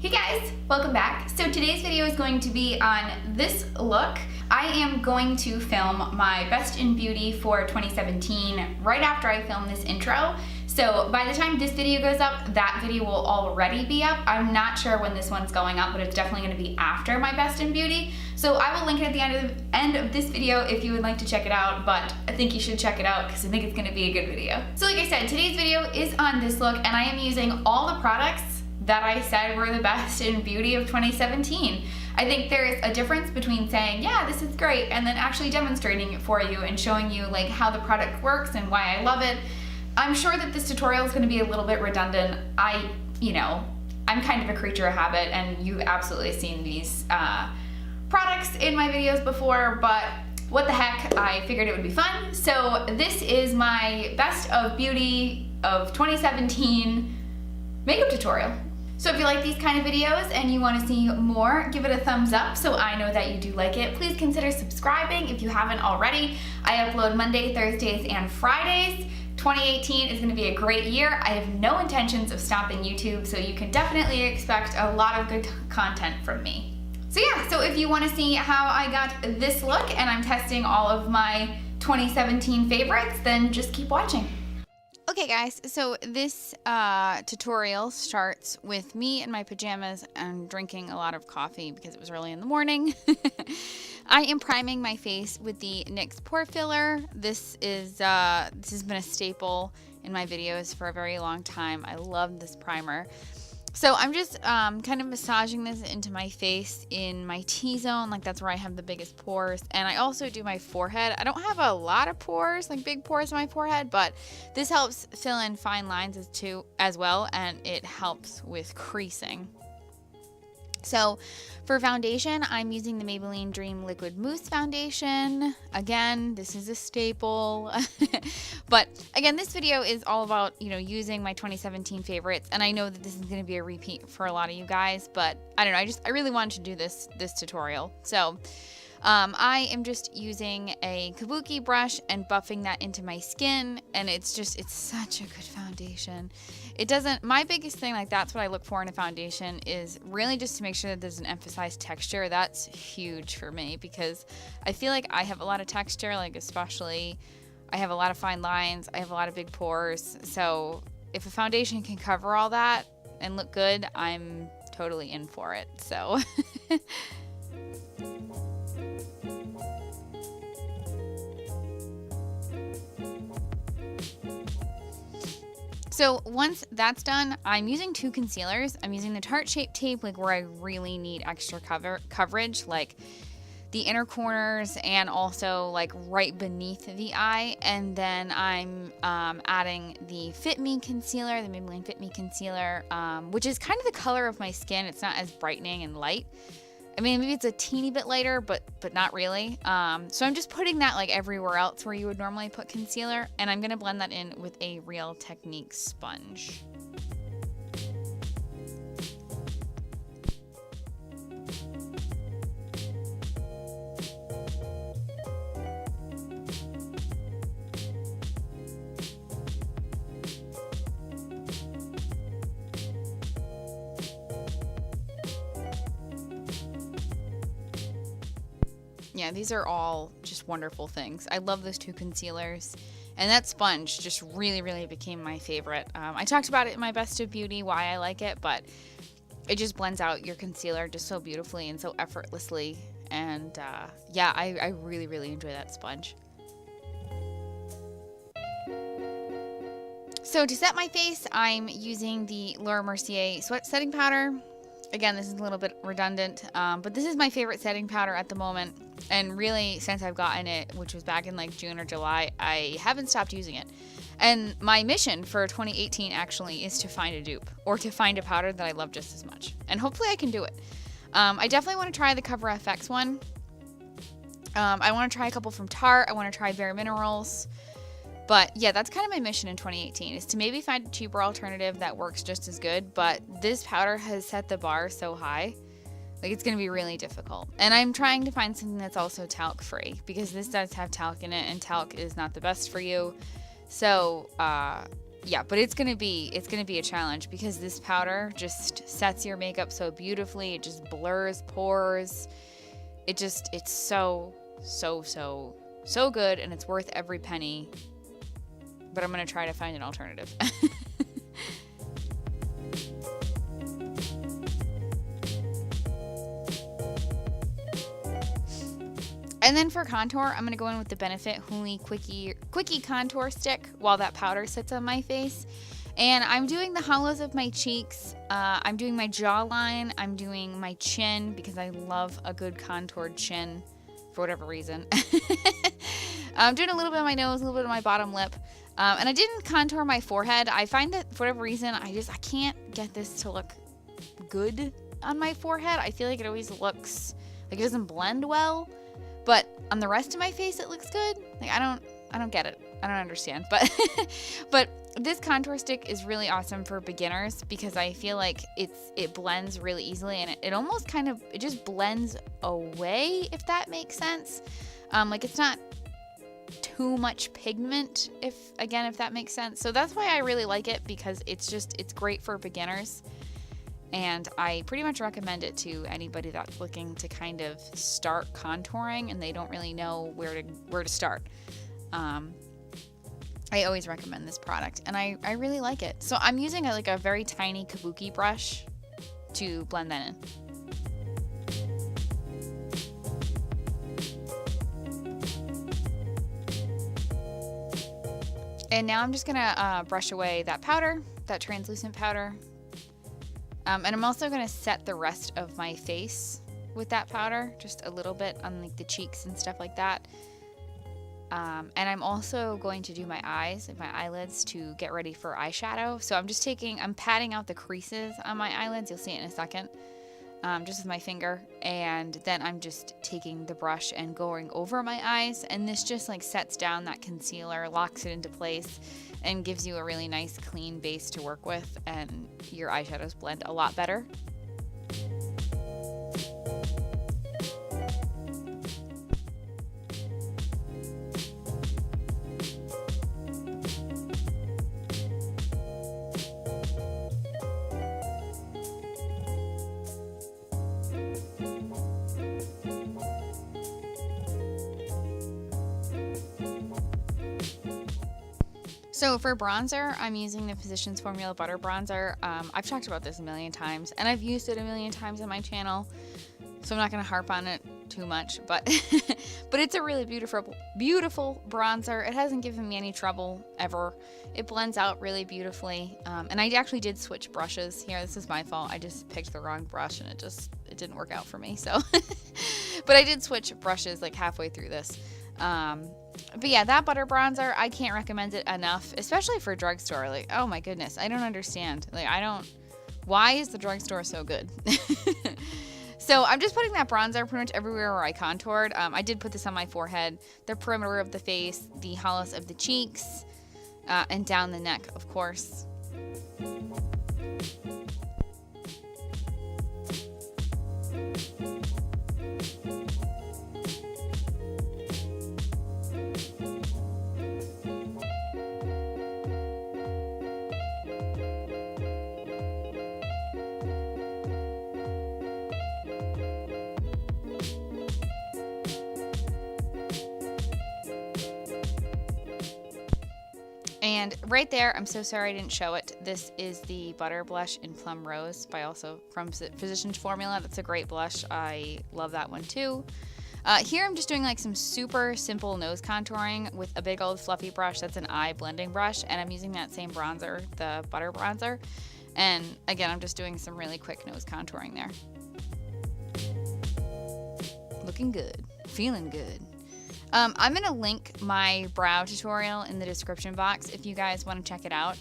Hey guys, welcome back. So today's video is going to be on this look. I am going to film my Best in Beauty for 2017 right after I film this intro. So by the time this video goes up, that video will already be up. I'm not sure when this one's going up, but it's definitely going to be after my Best in Beauty. So I will link it at the end of this video if you would like to check it out, but I think you should check it out because I think it's going to be a good video. So like I said, today's video is on this look, and I am using all the products that I said were the Best in Beauty of 2017. I think there's a difference between saying, yeah, this is great, and then actually demonstrating it for you and showing you like how the product works and why I love it. I'm sure that this tutorial is gonna be a little bit redundant. I'm kind of a creature of habit, and you've absolutely seen these products in my videos before, but what the heck, I figured it would be fun. So this is my Best of Beauty of 2017 makeup tutorial. So if you like these kind of videos and you want to see more, give it a thumbs up so I know that you do like it. Please consider subscribing if you haven't already. I upload Monday, Thursdays, and Fridays. 2018 is going to be a great year. I have no intentions of stopping YouTube, so you can definitely expect a lot of good content from me. So yeah, so if you want to see how I got this look and I'm testing all of my 2017 favorites, then just keep watching. Okay guys, so this tutorial starts with me in my pajamas and drinking a lot of coffee because it was early in the morning. I am priming my face with the NYX Pore Filler. This has been a staple in my videos for a very long time. I love this primer. So I'm just kind of massaging this into my face in my T-zone, like that's where I have the biggest pores. And I also do my forehead. I don't have a lot of pores, like big pores in my forehead, but this helps fill in fine lines as well, and it helps with creasing. So for foundation, I'm using the Maybelline Dream Liquid Mousse foundation. Again, this is a staple. But again, this video is all about, using my 2017 favorites. And I know that this is going to be a repeat for a lot of you guys, but I don't know. I really wanted to do this tutorial. So I am just using a kabuki brush and buffing that into my skin, and it's such a good foundation. My biggest thing, like that's what I look for in a foundation, is really just to make sure that there's an emphasized texture. That's huge for me because I feel like I have a lot of texture, like especially I have a lot of fine lines, I have a lot of big pores. So if a foundation can cover all that and look good, I'm totally in for it. So So once that's done, I'm using two concealers. I'm using the Tarte Shape Tape, like where I really need extra coverage, like the inner corners and also like right beneath the eye. And then I'm adding the FitMe concealer, the Maybelline FitMe concealer, which is kind of the color of my skin. It's not as brightening and light. I mean, maybe it's a teeny bit lighter, but not really. So I'm just putting that like everywhere else where you would normally put concealer, and I'm gonna blend that in with a Real Technique sponge. Yeah, these are all just wonderful things. I love those two concealers. And that sponge just really, really became my favorite. I talked about it in my Best of Beauty, why I like it, but it just blends out your concealer just so beautifully and so effortlessly. And yeah, I really, really enjoy that sponge. So to set my face, I'm using the Mercier Sweat Setting Powder. Again, this is a little bit redundant, but this is my favorite setting powder at the moment. And really, since I've gotten it, which was back in like June or July, I haven't stopped using it. And my mission for 2018 actually is to find a dupe, or to find a powder that I love just as much. And hopefully I can do it. I definitely want to try the Cover FX one. I want to try a couple from Tarte. I want to try Bare Minerals. But yeah, that's kind of my mission in 2018, is to maybe find a cheaper alternative that works just as good. But this powder has set the bar so high, like it's going to be really difficult. And I'm trying to find something that's also talc free, because this does have talc in it, and talc is not the best for you. So yeah, but it's gonna be a challenge because this powder just sets your makeup so beautifully. It just blurs pores. It's so good, and it's worth every penny. But I'm gonna try to find an alternative. And then for contour, I'm going to go in with the Benefit Hooly Quickie Contour Stick while that powder sits on my face. And I'm doing the hollows of my cheeks. I'm doing my jawline. I'm doing my chin because I love a good contoured chin for whatever reason. I'm doing a little bit of my nose, a little bit of my bottom lip. And I didn't contour my forehead. I find that for whatever reason, I can't get this to look good on my forehead. I feel like it always looks like it doesn't blend well. But on the rest of my face, it looks good. Like I don't get it. I don't understand. But this contour stick is really awesome for beginners because I feel like it blends really easily, and it almost it just blends away, if that makes sense. Like it's not too much pigment, if that makes sense. So that's why I really like it, because it's great for beginners. And I pretty much recommend it to anybody that's looking to kind of start contouring and they don't really know where to start. I always recommend this product, and I really like it. So I'm using a very tiny kabuki brush to blend that in. And now I'm just gonna brush away that powder, that translucent powder. And I'm also going to set the rest of my face with that powder, just a little bit on like the cheeks and stuff like that. And I'm also going to do my eyes, like my eyelids, to get ready for eyeshadow. So I'm patting out the creases on my eyelids. You'll see it in a second, just with my finger. And then I'm just taking the brush and going over my eyes. And this just like sets down that concealer, locks it into place, and gives you a really nice clean base to work with, and your eyeshadows blend a lot better. So for bronzer, I'm using the Physicians Formula Butter Bronzer. I've talked about this a million times, and I've used it a million times on my channel, so I'm not going to harp on it too much, but but it's a really beautiful bronzer. It hasn't given me any trouble ever. It blends out really beautifully, and I actually did switch brushes here. This is my fault. I just picked the wrong brush, and it didn't work out for me. So, but I did switch brushes like halfway through this. But yeah, that butter bronzer, I can't recommend it enough, especially for drugstore. Like, oh my goodness, I don't understand. Like, why is the drugstore so good? So I'm just putting that bronzer pretty much everywhere where I contoured. I did put this on my forehead, the perimeter of the face, the hollows of the cheeks, and down the neck, of course. And right there, I'm so sorry I didn't show it. This is the Butter Blush in Plum Rose from Physicians Formula. That's a great blush. I love that one too. Here I'm just doing like some super simple nose contouring with a big old fluffy brush. That's an eye blending brush, and I'm using that same bronzer, the Butter Bronzer. And again, I'm just doing some really quick nose contouring there. Looking good, feeling good. I'm going to link my brow tutorial in the description box if you guys want to check it out.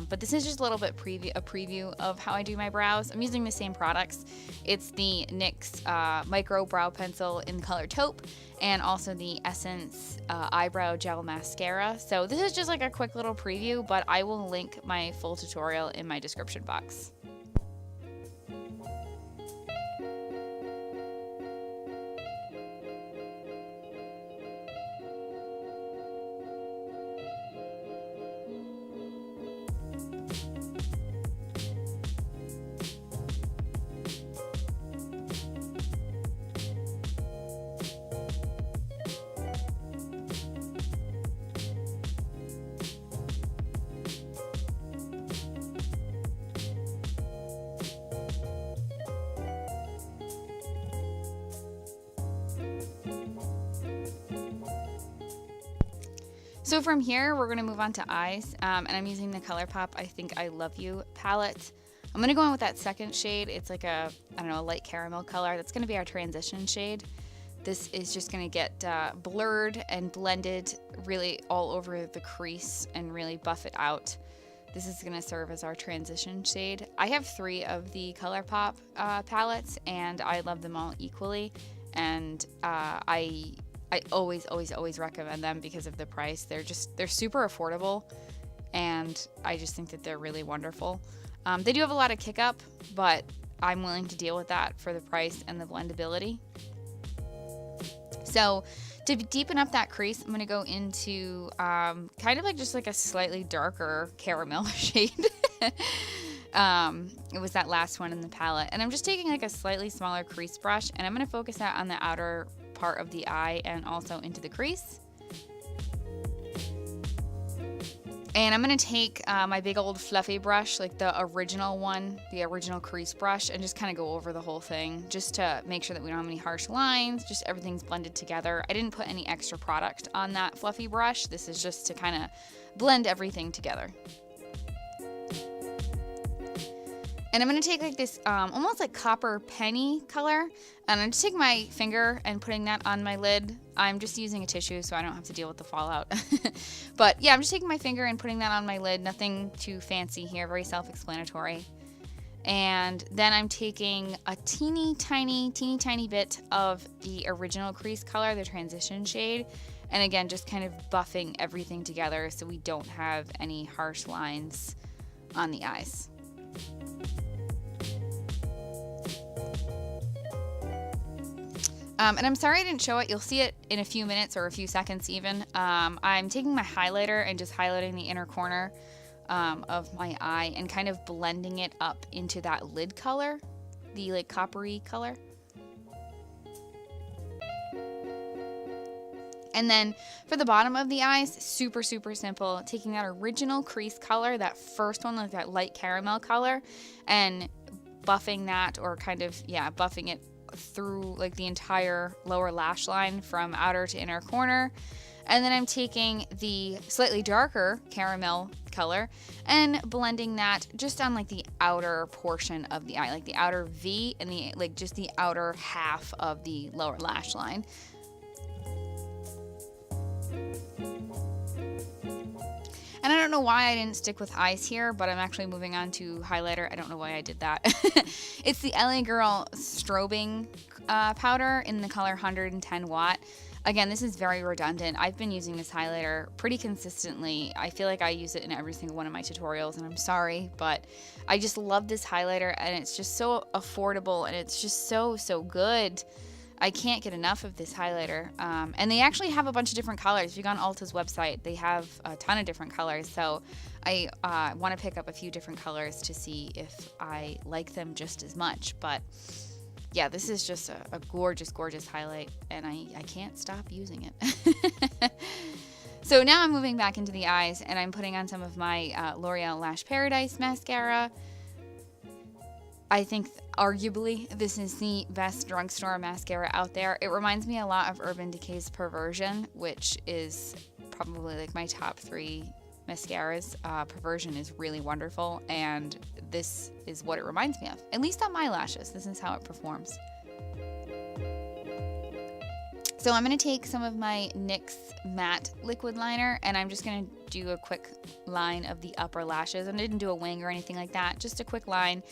But this is just a little bit a preview of how I do my brows. I'm using the same products. It's the NYX Micro Brow Pencil in the color Taupe, and also the Essence Eyebrow Gel Mascara. So this is just like a quick little preview, but I will link my full tutorial in my description box. So from here, we're going to move on to eyes, and I'm using the Colourpop I Think I Love You palette. I'm going to go in with that second shade. It's like a, I don't know, a light caramel color. That's going to be our transition shade. This is just going to get blurred and blended really all over the crease and really buff it out. This is going to serve as our transition shade. I have 3 of the Colourpop palettes, and I love them all equally, and I always recommend them because of the price. They're super affordable, and I just think that they're really wonderful. They do have a lot of kick up, but I'm willing to deal with that for the price and the blendability. So to deepen up that crease, I'm going to go into kind of like just like a slightly darker caramel shade. It was that last one in the palette. And I'm just taking like a slightly smaller crease brush, and I'm going to focus that on the outer part of the eye and also into the crease. And I'm going to take my big old fluffy brush, like the original one, the original crease brush, and just kind of go over the whole thing just to make sure that we don't have any harsh lines, just everything's blended together. I didn't put any extra product on that fluffy brush. This is just to kind of blend everything together. And I'm going to take like this almost like copper penny color, and I'm just taking my finger and putting that on my lid. I'm just using a tissue so I don't have to deal with the fallout. But yeah, I'm just taking my finger and putting that on my lid. Nothing too fancy here, very self-explanatory. And then I'm taking a teeny tiny bit of the original crease color, the transition shade. And again, just kind of buffing everything together so we don't have any harsh lines on the eyes. And I'm sorry I didn't show it. You'll see it in a few minutes or a few seconds even. I'm taking my highlighter and just highlighting the inner corner of my eye and kind of blending it up into that lid color, the like coppery color. And then for the bottom of the eyes, super simple. Taking that original crease color, that first one, like that light caramel color, and buffing that, or kind of, yeah, buffing it through like the entire lower lash line from outer to inner corner. And then I'm taking the slightly darker caramel color and blending that just on like the outer portion of the eye, like the outer V and the like just the outer half of the lower lash line. And I don't know why I didn't stick with eyes here, but I'm actually moving on to highlighter. I don't know why I did that. It's the LA Girl Strobing powder in the color 110 Watt. Again, this is very redundant. I've been using this highlighter pretty consistently. I feel like I use it in every single one of my tutorials, and I'm sorry, but I just love this highlighter, and it's just so affordable, and it's just so good. I can't get enough of this highlighter. And they actually have a bunch of different colors. If you go on Ulta's website, they have a ton of different colors. So I want to pick up a few different colors to see if I like them just as much. But yeah, this is just a gorgeous highlight, and I can't stop using it. So now I'm moving back into the eyes, and I'm putting on some of my L'Oreal Lash Paradise mascara. I think arguably this is the best drugstore mascara out there. It reminds me a lot of Urban Decay's Perversion, which is probably like my top 3 mascaras. Perversion is really wonderful, and this is what it reminds me of. At least on my lashes, this is how it performs. So I'm going to take some of my NYX matte liquid liner, and I'm just going to do a quick line of the upper lashes. I didn't do a wing or anything like that, just a quick line.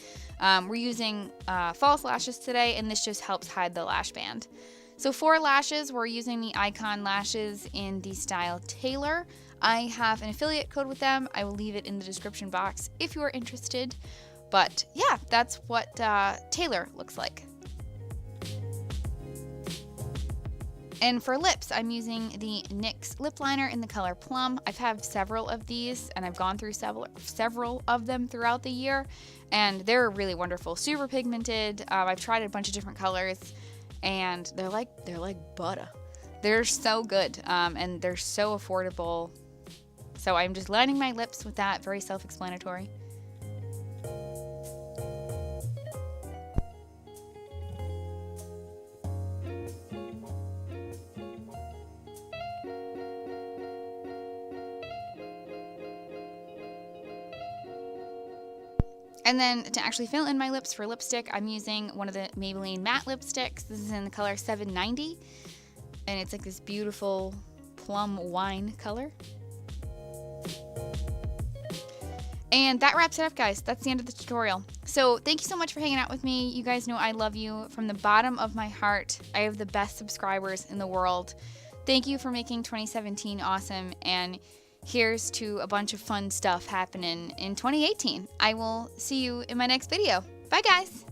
We're using false lashes today, and this just helps hide the lash band. So for lashes, we're using the iikonn lashes in the style Taylor. I have an affiliate code with them. I will leave it in the description box if you are interested. But yeah, that's what Taylor looks like. And for lips, I'm using the NYX lip liner in the color Plum. I've had several of these, and I've gone through several of them throughout the year, and they're really wonderful. Super pigmented. I've tried a bunch of different colors, and they're like butter. They're so good, and they're so affordable. So I'm just lining my lips with that. Very self-explanatory. And then to actually fill in my lips for lipstick, I'm using one of the Maybelline matte lipsticks. This is in the color 790. And it's like this beautiful plum wine color. And that wraps it up, guys. That's the end of the tutorial. So thank you so much for hanging out with me. You guys know I love you from the bottom of my heart. I have the best subscribers in the world. Thank you for making 2017 awesome. And here's to a bunch of fun stuff happening in 2018. I will see you in my next video. Bye, guys.